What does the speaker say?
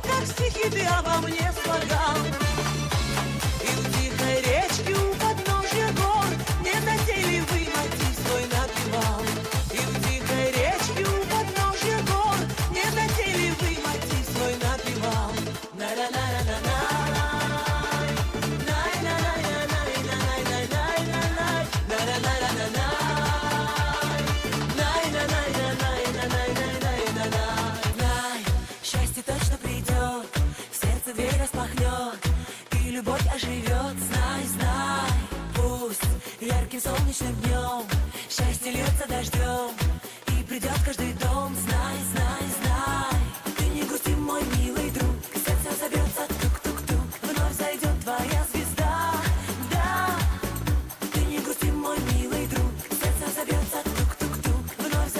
как стихи ты обо мне слагал. И у тихой речки у подножья гор незатейливый мотив свой напевал. И у тихой речки у подножья гор незатейливый мотив свой напевал. Счастье точно придет, в сердце дверь распахнет, и любовь оживет, знай, знай. Пусть ярким солнечным днем счастье льется дождем, и придет каждый